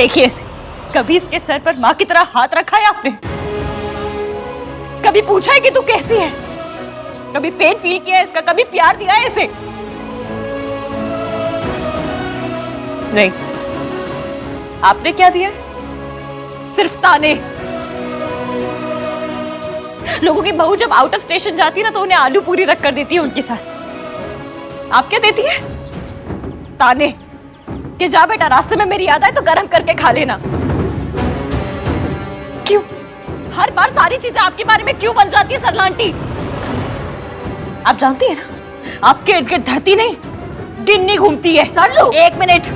देखिए इसे, कभी इसके सर पर माँ की तरह हाथ रखा है आपने? कभी पूछा है कि तू कैसी है? कभी पेन फील किया है इसका? कभी प्यार दिया है इसे? नहीं। आपने क्या दिया? सिर्फ ताने। लोगों की बहू जब आउट ऑफ स्टेशन जाती है ना, तो उन्हें आलू पूरी रख कर देती है उनकी सास। आप क्या देती है? ताने कि जा बेटा, रास्ते में मेरी याद आए तो गरम करके खा लेना। क्यों हर बार सारी चीजें आपके बारे में क्यों बन जाती है सरला आंटी? आप जानती है ना, आपके इर्द गिर्द धरती नहीं गिन्नी घूमती है। सरलू, एक मिनट।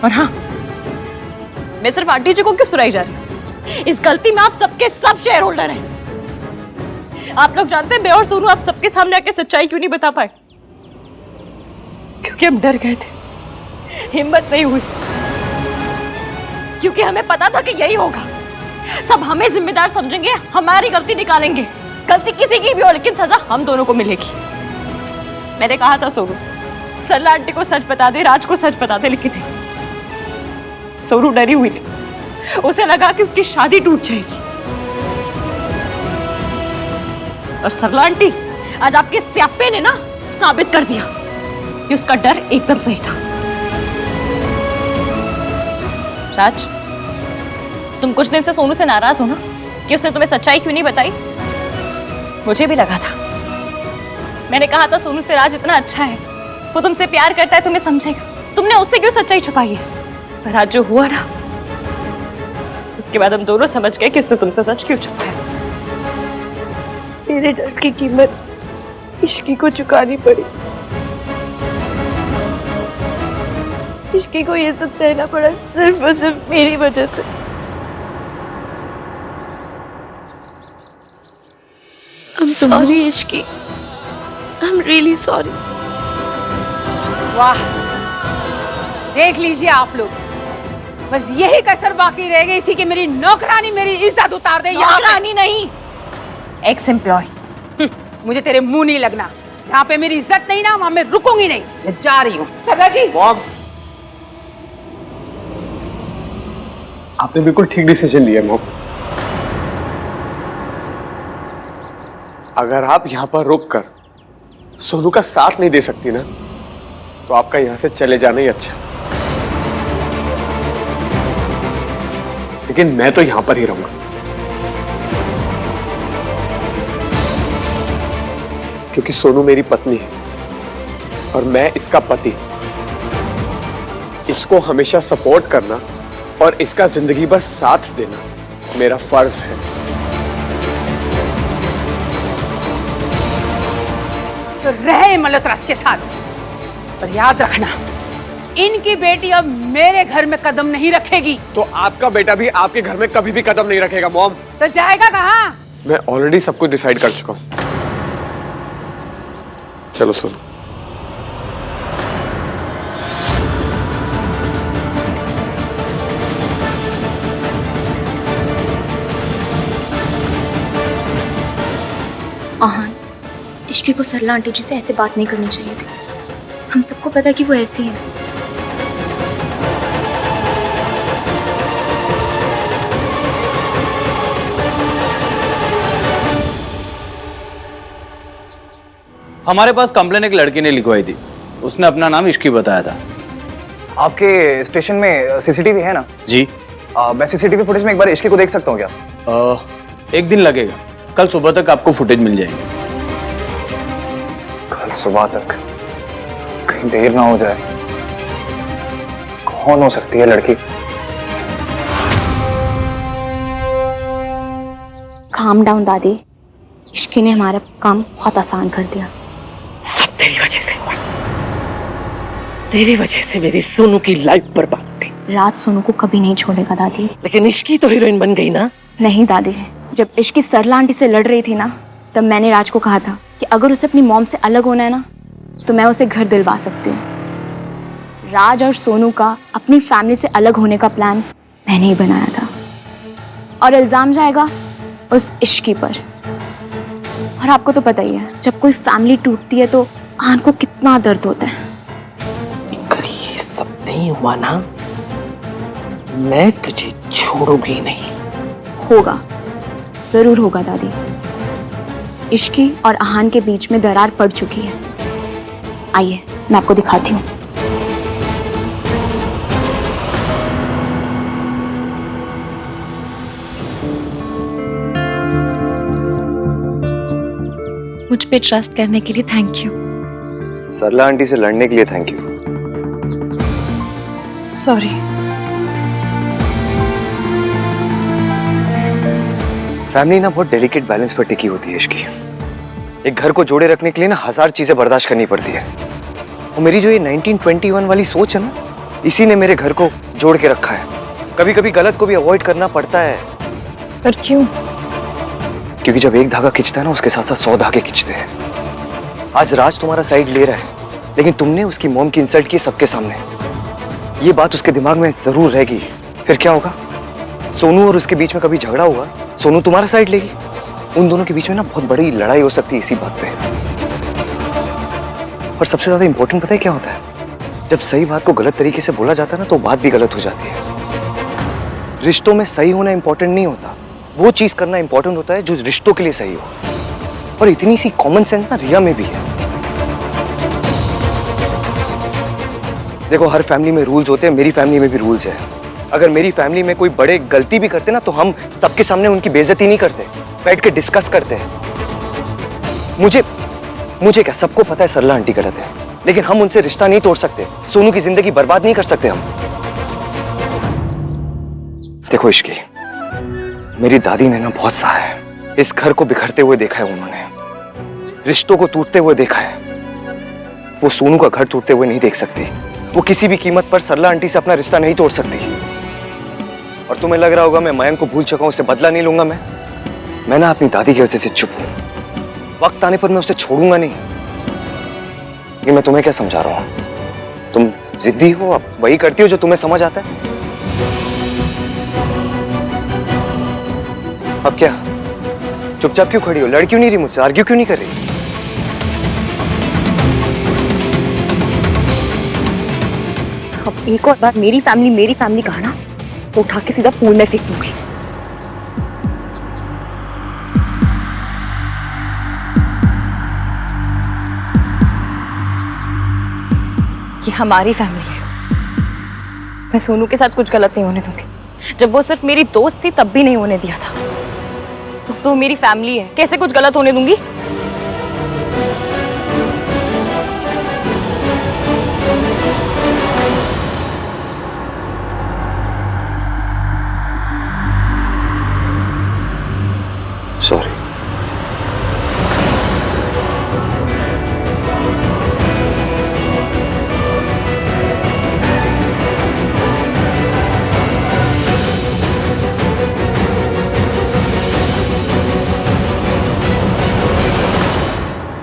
और हाँ, मैं सिर्फ आंटी जी को क्यों सुनाई जा रही हूँ? इस गलती में आप सबके सब शेयर होल्डर हैं। आप लोग जानते हैं मैं और सोनू आप सबके सामने आके सच्चाई क्यों नहीं बता पाए? क्योंकि हम डर गए थे, हिम्मत नहीं हुई। क्योंकि हमें पता था कि यही होगा, सब हमें जिम्मेदार समझेंगे, हमारी गलती निकालेंगे। गलती किसी की भी हो, लेकिन सजा हम दोनों को मिलेगी। मैंने कहा था सोनू से, सरला आंटी को सच बता दे, राज को सच बता दे, लेकिन नहीं। सोनू डरी हुई थी, उसे लगा कि उसकी शादी टूट जाएगी। और सरला आंटी, आज आपके स्यापे ने ना साबित कर दिया कि उसका डर एकदम सही था। राज, तुम कुछ दिन से सोनू से नाराज हो ना कि उसने तुम्हें सच्चाई क्यों नहीं बताई? मुझे भी लगा था। मैंने कहा था सोनू से, राज इतना अच्छा है, वो तुमसे प्यार करता है, तुम्हें समझेगा। तुमने उससे क्यों सच्चाई छुपाई है? पर आज जो हुआ ना, उसके बाद हम दोनों समझ गए कि उसने तुमसे सच क्यों छुपाया। मेरे डर की कीमत इश्की को चुकानी पड़ी। इश्की को ये सब सहना पड़ा सिर्फ और सिर्फ मेरी वजह से। I'm sorry Ishki, I'm really sorry। वाह, देख लीजिए आप लोग, बस यही कसर बाकी रह गई थी कि मेरी नौकरानी मेरी इज्जत उतार दे। नौकरानी नहीं, एक्स एम्प्लॉय। मुझे तेरे मुंह नहीं लगना। जहाँ पे मेरी इज्जत नहीं ना, वहां मैं रुकूंगी नहीं। मैं जा रही हूँ। सरला जी, आपने बिल्कुल ठीक डिसीजन लिया मॉम। अगर आप यहाँ पर रुककर सोनू का साथ नहीं दे सकती ना, तो आपका यहाँ से चले जाना ही अच्छा। लेकिन मैं तो यहाँ पर ही रहूंगा, क्योंकि सोनू मेरी पत्नी है और मैं इसका पति। इसको हमेशा सपोर्ट करना और इसका जिंदगी भर साथ देना मेरा फर्ज है। तो रहे मल्होत्रा के साथ, पर याद रखना, इनकी बेटी अब मेरे घर में कदम नहीं रखेगी। तो आपका बेटा भी आपके घर में कभी भी कदम नहीं रखेगा मॉम। तो जाएगा कहाँ? मैं ऑलरेडी सब कुछ डिसाइड कर चुका हूं। चलो सुनो, आहान, इश्की को सरला आंटी जी से ऐसे बात नहीं करनी चाहिए थी। हम सबको पता है कि वो ऐसी है। हमारे पास कंप्लेन एक लड़की ने लिखवाई थी, उसने अपना नाम इश्की बताया था। आपके स्टेशन में सीसीटीवी है ना? जी। मैं सीसीटीवी फुटेज में एक बार इश्की को देख सकता हूँ क्या? एक दिन लगेगा, कल सुबह तक आपको फुटेज मिल जाएगी। कल सुबह तक? कहीं देर ना हो जाए। कौन हो सकती है लड़की? काम डाउन दादी, इश्की ने हमारा काम बहुत आसान कर दिया। सब तेरी वजह से हुआ। तेरी वजह से मेरी सोनू की लाइफ बर्बाद हुई। राज सोनू को कभी नहीं छोड़ेगा दादी। लेकिन इश्की तो हीरोइन बन गई ना। नहीं दादी, जब इश्की सरला आंटी से लड़ रही थी ना, तब मैंने राज को कहा था कि अगर उसे अपनी मॉम से अलग होना है ना, तो मैं उसे घर दिलवा सकती हूँ। राज और सोनू का अपनी फैमिली से अलग होने का प्लान मैंने ही बनाया था, और इल्जाम जाएगा उस इश्की पर। और आपको तो पता ही है, जब कोई फैमिली टूटती है तो आन को कितना दर्द होता है। अगर ये सब नहीं हुआ ना, मैं तुझे छोड़ूंगी नहीं। होगा, जरूर होगा दादी। इश्की और आहान के बीच में दरार पड़ चुकी है। आइए मैं आपको दिखाती हूँ। मुझ पे ट्रस्ट करने के लिए थैंक यू। सरला आंटी से लड़ने के लिए थैंक यू। सॉरी। फैमिली ना बहुत डेलिकेट बैलेंस पर टिकी होती है इसकी। एक घर को जोड़े रखने के लिए ना 1000 चीजें बर्दाश्त करनी पड़ती है। और मेरी जो ये 1921 वाली सोच है ना, इसी ने मेरे घर को जोड़ के रखा है। कभी कभी गलत को भी अवॉइड करना पड़ता है। पर क्यों? क्योंकि जब एक धागा खिंचता है ना, उसके साथ साथ 100 धागे खिंचते हैं। आज राज तुम्हारा साइड ले रहा है, लेकिन तुमने उसकी मॉम की इंसल्ट की सबके सामने। ये बात उसके दिमाग में जरूर रहेगी। फिर क्या होगा? सोनू और उसके बीच में कभी झगड़ा हुआ, सोनू तुम्हारा साइड लेगी। उन दोनों के बीच में ना बहुत बड़ी लड़ाई हो सकती है इसी बात पे। और सबसे ज्यादा इंपॉर्टेंट पता है क्या होता है? जब सही बात को गलत तरीके से बोला जाता है ना, तो बात भी गलत हो जाती है। रिश्तों में सही होना इंपॉर्टेंट नहीं होता, वो चीज करना इंपॉर्टेंट होता है जो रिश्तों के लिए सही हो। और इतनी सी कॉमन सेंस ना रिया में भी है। देखो, हर फैमिली में रूल्स होते हैं, मेरी फैमिली में भी रूल्स है। अगर मेरी फैमिली में कोई बड़े गलती भी करते ना, तो हम सबके सामने उनकी बेइज्जती नहीं करते, बैठ के डिस्कस करते हैं। मुझे क्या, सबको पता है सरला आंटी गलत है, लेकिन हम उनसे रिश्ता नहीं तोड़ सकते। सोनू की जिंदगी बर्बाद नहीं कर सकते हम। देखो इश्की, मेरी दादी ने ना बहुत सहा है। इस घर को बिखरते हुए देखा है उन्होंने, रिश्तों को टूटते हुए देखा है। वो सोनू का घर टूटते हुए नहीं देख सकती। वो किसी भी कीमत पर सरला आंटी से अपना रिश्ता नहीं तोड़ सकती। और तुम्हें लग रहा होगा मैं मयंक को भूल चुका हूं, उससे बदला नहीं लूंगा। मैं ना अपनी दादी की वजह से चुप हूं। वक्त आने पर मैं उसे छोड़ूंगा नहीं। ये मैं तुम्हें क्या समझा रहा हूं? तुम जिद्दी हो, अब वही करती हो जो तुम्हें समझ आता है। अब क्या चुपचाप क्यों खड़ी हो? लड़ क्यों नहीं रही मुझसे? आर्ग्यू क्यों नहीं कर रही? अब एक और बार मेरी फैमिली कहा ना, तो उठा के सीधा पूल में फेंक दूंगी। ये हमारी फैमिली है। मैं सोनू के साथ कुछ गलत नहीं होने दूंगी। जब वो सिर्फ मेरी दोस्त थी तब भी नहीं होने दिया था। तो मेरी फैमिली है, कैसे कुछ गलत होने दूंगी? सॉरी।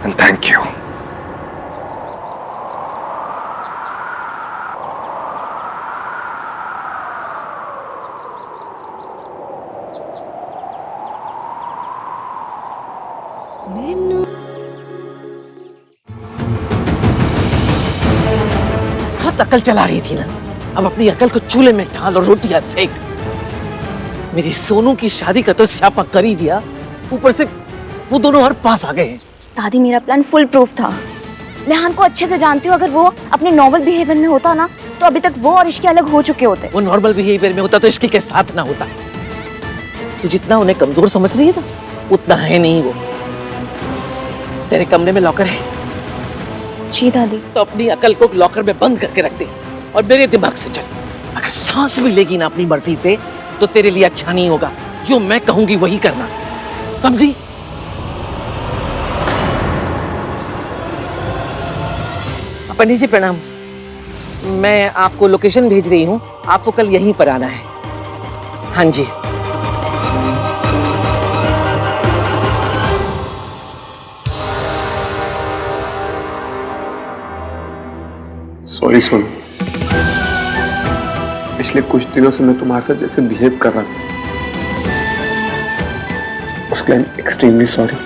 And thank you. बहुत अकल चला रही थी ना, अब अपनी अकल को चूल्हे में डाल और रोटियां सेक। मेरी सोनू की शादी का तो स्यापा कर ही दिया, ऊपर से वो दोनों हर पास आ गए हैं। दादी मेरा प्लान फुल प्रूफ था। मैं आहान को अच्छे से जानती हूँ। अगर वो अपने नॉर्मल बिहेवियर में होता ना, तो अभी तक वो और इश्की अलग हो चुके होते। वो नॉर्मल बिहेवियर में होता तो इश्की के साथ ना होता। तू जितना उन्हें कमजोर समझ रही है ना, उतना है नहीं वो। तेरे कमरे में लॉकर है? जी दादी। तो अपनी अकल को लॉकर में बंद करके रख दे और मेरे दिमाग से चल। अगर सांस भी लेगी ना अपनी मर्जी से, तो तेरे लिए अच्छा नहीं होगा। जो मैं कहूंगी वही करना, समझी? पंडित जी प्रणाम। मैं आपको लोकेशन भेज रही हूँ, आपको कल यहीं पर आना है। हाँ जी। सॉरी सोनू, पिछले कुछ दिनों से मैं तुम्हारे साथ जैसे बिहेव कर रहा था, उसके लिए एक्सट्रीमली सॉरी।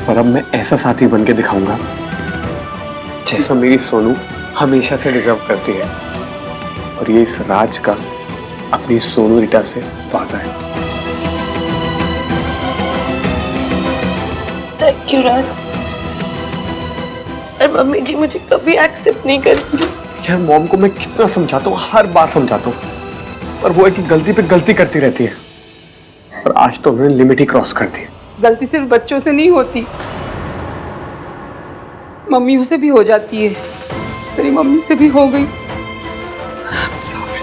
पर अब मैं ऐसा साथी बन के दिखाऊंगा जैसा मेरी सोनू हमेशा से डिजर्व करती है। और ये इस राज का अपनी सोनू रीटा से वादा है। थैंक यू राज। और मम्मी जी मुझे कभी एक्सेप्ट नहीं करेंगी। यार मॉम को मैं कितना समझाता हूँ, हर बार समझाता हूँ, पर वो है कि गलती पे गलती करती रहती है। और आज तो उन्होंने लिमिट ही क्रॉस कर दी। गलती सिर्फ बच्चों से नहीं होती, मम्मियों से भी हो जाती है। तेरी मम्मी से भी हो गई। I'm sorry.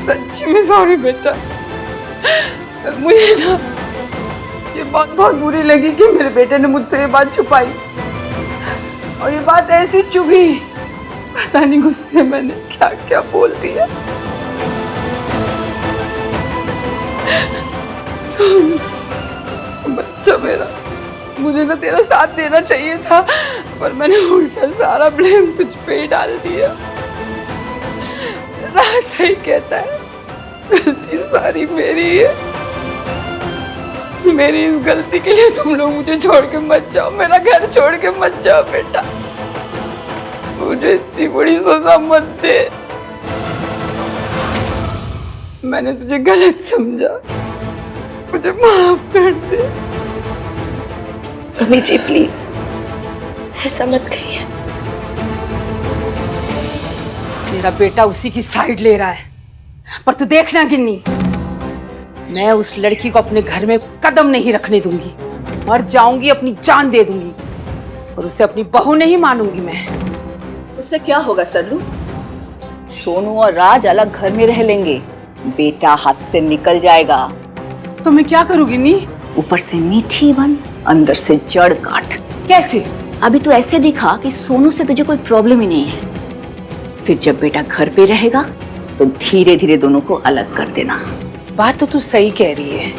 सच्ची में सॉरी बेटा। मुझे ना ये बात बहुत बुरी लगी कि मेरे बेटे ने मुझसे ये बात छुपाई, और ये बात ऐसी चुभी, पता नहीं गुस्से मैंने क्या क्या बोल दिया। सोनू बच्चा मेरा, मुझे ना तेरा साथ देना चाहिए था, पर मैंने उल्टा सारा ब्लेम तुझ पे ही डाल दिया। राज सही कहता है, गलती सारी मेरी है। मेरी इस गलती के लिए तुम लोग मुझे छोड़ के मत जाओ, मेरा घर छोड़ के मत जाओ बेटा। मुझे इतनी बड़ी सजा मत दे। मैंने तुझे गलत समझा, मुझे माफ कर दे। मम्मी जी प्लीज ऐसा मत कहिए। मेरा बेटा उसी की साइड ले रहा है, पर तू देखना गिन्नी, मैं उस लड़की को अपने घर में कदम नहीं रखने दूंगी। मर जाऊंगी, अपनी जान दे दूंगी, और उसे अपनी बहू नहीं मानूंगी मैं। उससे क्या होगा सरलू? सोनू और राज अलग घर में रह लेंगे, बेटा हाथ से निकल जाएगा। तो मैं क्या करूँ गिन्नी? ऊपर से मीठी बन, अंदर से जड़ काट। कैसे? अभी तो ऐसे दिखा कि सोनू से तुझे कोई प्रॉब्लम ही नहीं है, फिर जब बेटा घर पे रहेगा तो धीरे धीरे दोनों को अलग कर देना। बात तो तू सही कह रही है,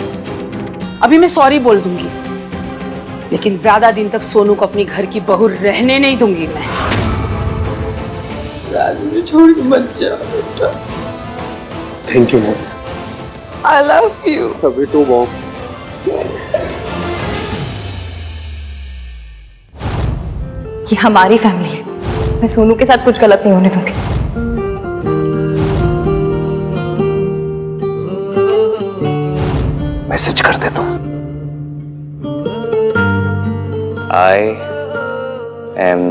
अभी मैं सॉरी बोल दूंगी, लेकिन ज्यादा दिन तक सोनू को अपनी घर की बहू रहने नहीं दूंगी मैं। राज मुझे छोड़ के मत जा बेटा। Thank you mom. I love you. तभी तो मॉम। ये हमारी फैमिली है, मैं सोनू के साथ कुछ गलत नहीं होने दूंगी। मैसेज कर देता हूँ। I am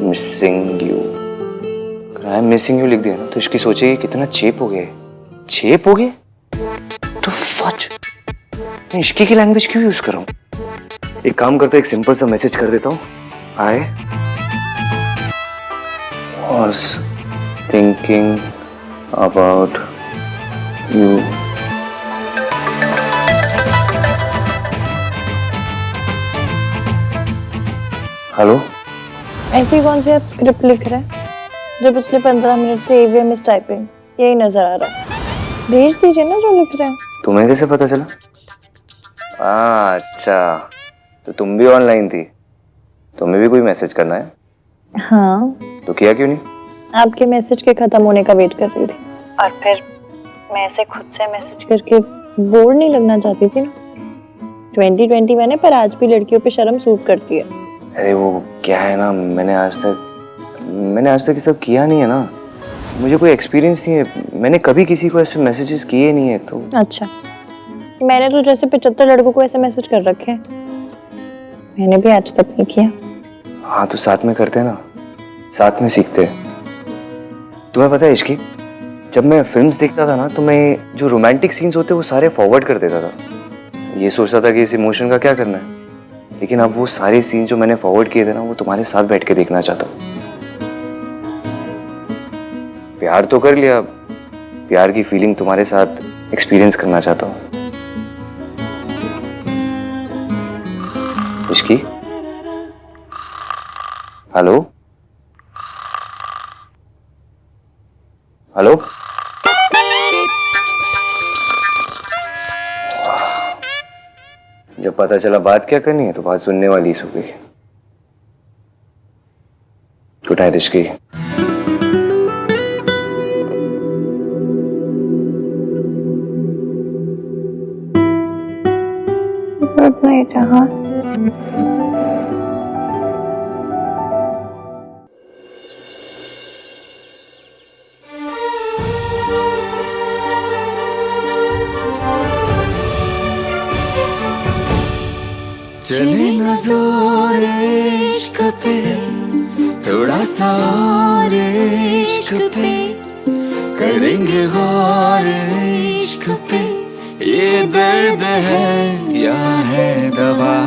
missing you। I am missing you लिख दिया ना तो इसकी सोचेगी कितना चेप हो गया। चेप हो गया तो फच मैं इश्की की लैंग्वेज क्यों यूज कर रहा हूँ। एक काम करता, एक सिंपल सा मैसेज कर देता हूँ। I was thinking about you। Hello. ऐसी कौन सी आप स्क्रिप्ट लिख रहे हैं जो पिछले 15 मिनट से ईवीएम मिस टाइपिंग यही नजर आ रहा है? भेज दीजिए ना जो लिख रहे हैं। तुम्हें कैसे पता चला? अच्छा, तो तुम भी ऑनलाइन थी, तुम्हें भी कोई मैसेज करना है? हाँ, तो किया क्यों नहीं? आपके मैसेज के खत्म होने का वेट कर रही थी, और फिर मैं ऐसे खुद से मैसेज करके बोर नहीं लगना चाहती थी ना। 2020 मैंने, पर आज भी लड़कियों पे शर्म सूट करती है। अरे वो क्या है ना, मैंने आज तक ये सब किया नहीं है ना, मुझे कोई एक्सपीरियंस नहीं है, मैंने कभी किसी को ऐसे मैसेजेस किए नहीं है। तो अच्छा, मैंने तो जैसे 75 लड़कों को ऐसे मैसेज कर रखे हैं, मैंने भी आज तक नहीं किया। हाँ तो साथ में करते हैं ना, साथ में सीखते हैं। तुम्हें पता है इश्की, जब मैं फिल्म्स देखता था ना तो मैं जो रोमांटिक सीन्स होते वो सारे फॉरवर्ड कर देता था। ये सोचता था कि इस इमोशन का क्या करना है, लेकिन अब वो सारे सीन जो मैंने फॉरवर्ड किए थे ना वो तुम्हारे साथ बैठ के देखना चाहता हूँ। प्यार तो कर लिया, प्यार की फीलिंग तुम्हारे साथ एक्सपीरियंस करना चाहता हूँ। Ishki, hello hello. जब पता चला बात क्या करनी है तो बात सुनने वाली ही सो गई। Good night Ishki. Good night. हाँ, चले न जोर इश्क पे, थोड़ा सा और इश्क पे, करेंगे गौर इश्क पे, ये दर्द है या है दवा।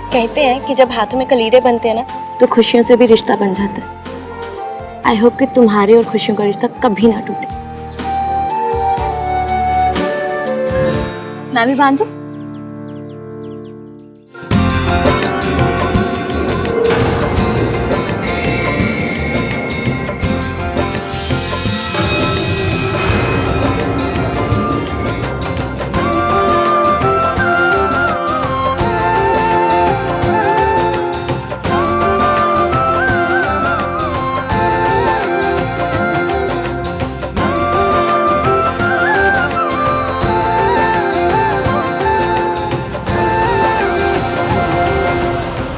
कहते हैं कि जब हाथों में कलीरे बनते हैं ना तो खुशियों से भी रिश्ता बन जाता है। आई होप कि तुम्हारे और खुशियों का रिश्ता कभी ना टूटे। मैं भी बांधूं?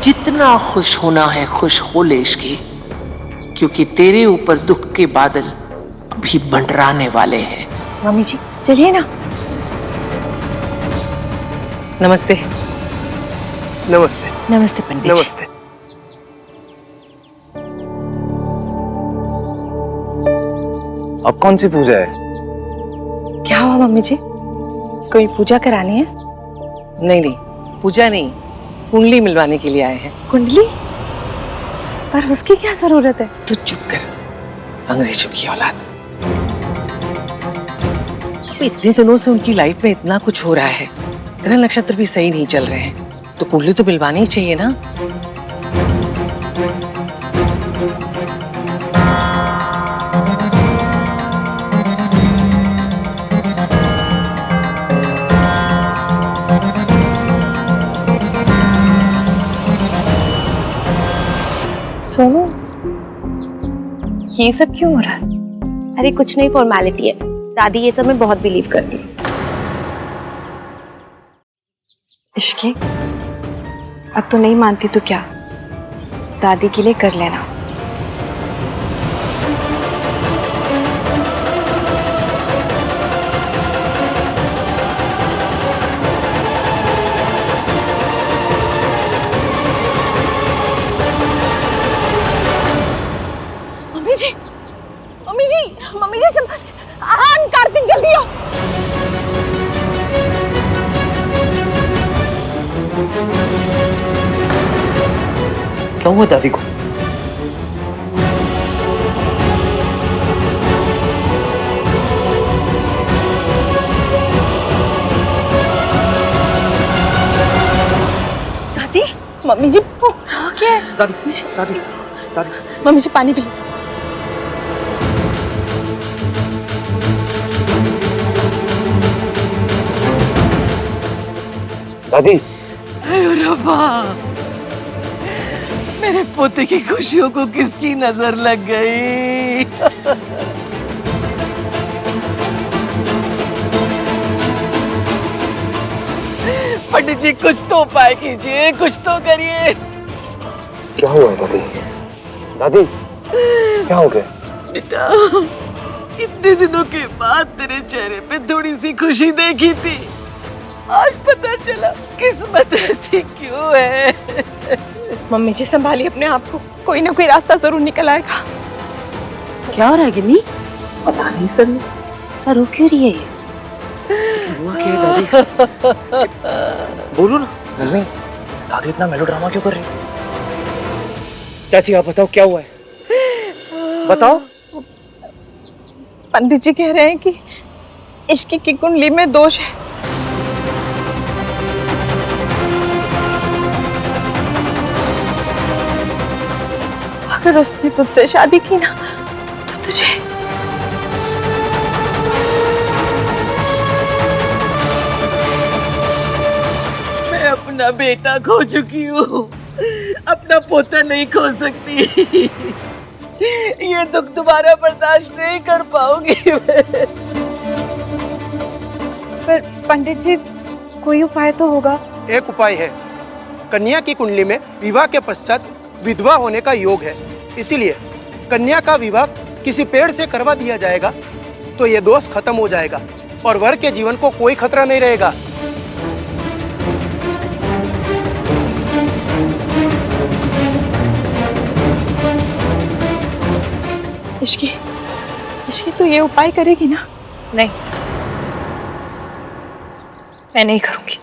जितना खुश होना है खुश हो ले इश्की, क्योंकि तेरे ऊपर दुख के बादल अभी मंडराने वाले हैं। मम्मी जी चलिए ना। नमस्ते। नमस्ते। नमस्ते पंडित जी। नमस्ते। अब कौन सी पूजा है? क्या हुआ मम्मी जी, कोई पूजा करानी है? नहीं नहीं, पूजा नहीं, कुंडली मिलवाने के लिए आए हैं। कुंडली? पर उसकी क्या जरूरत है? तू चुप कर, अंग्रेजों की औलाद। इतने दिनों से उनकी लाइफ में इतना कुछ हो रहा है, ग्रह नक्षत्र भी सही नहीं चल रहे हैं, तो कुंडली तो मिलवानी ही चाहिए ना। सोनू, ये सब क्यों हो रहा है? अरे कुछ नहीं, फॉर्मेलिटी है। दादी ये सब में बहुत बिलीव करती है। इश्की, अब तो नहीं मानती तो क्या, दादी के लिए कर लेना। मम्मी जी, मम्मी जी, मम्मी जी सब, हाँ कार्तिक जल्दी आओ। क्या हुआ दादी को? दादी, मम्मी जी क्या है? दादी, दादी, दादी, मम्मी जी पानी पी। दादी। रब्बा, मेरे पोते की खुशियों को किसकी नजर लग गई? पंडित जी कुछ तो उपाय कीजिए, कुछ तो करिए। क्या हुआ है दादी? दादी, क्या हो गया? बेटा, इतने दिनों के बाद तेरे चेहरे पे थोड़ी सी खुशी देखी थी, आज पता चला किस्मत ऐसी क्यों है। मम्मी जी संभालिए अपने आप को, कोई ना कोई रास्ता जरूर निकल आएगा। क्या हो रहा है गिन्नी? पता नहीं सर, सर रो क्यों रही है ये? हुआ क्या है दादी? बोलो ना। मम्मी, दादी इतना मेलोड्रामा क्यों कर रही है? चाची आप बताओ क्या हुआ है, बताओ। पंडित जी कह रहे हैं कि इश्की की कुंडली में दोष है। अगर उसने तुझसे शादी की ना तो तुझे मैं अपना बेटा खो चुकी हूँ, अपना पोता नहीं खो सकती। ये दुख दोबारा बर्दाश्त नहीं कर पाऊंगी मैं। पर पंडित जी कोई उपाय तो होगा। एक उपाय है, कन्या की कुंडली में विवाह के पश्चात विधवा होने का योग है, इसीलिए कन्या का विवाह किसी पेड़ से करवा दिया जाएगा तो ये दोष खत्म हो जाएगा। और वर के जीवन को कोई खतरा नहीं रहेगा। इश्की, इश्की तू ये उपाय करेगी ना? नहीं, मैं नहीं करूंगी।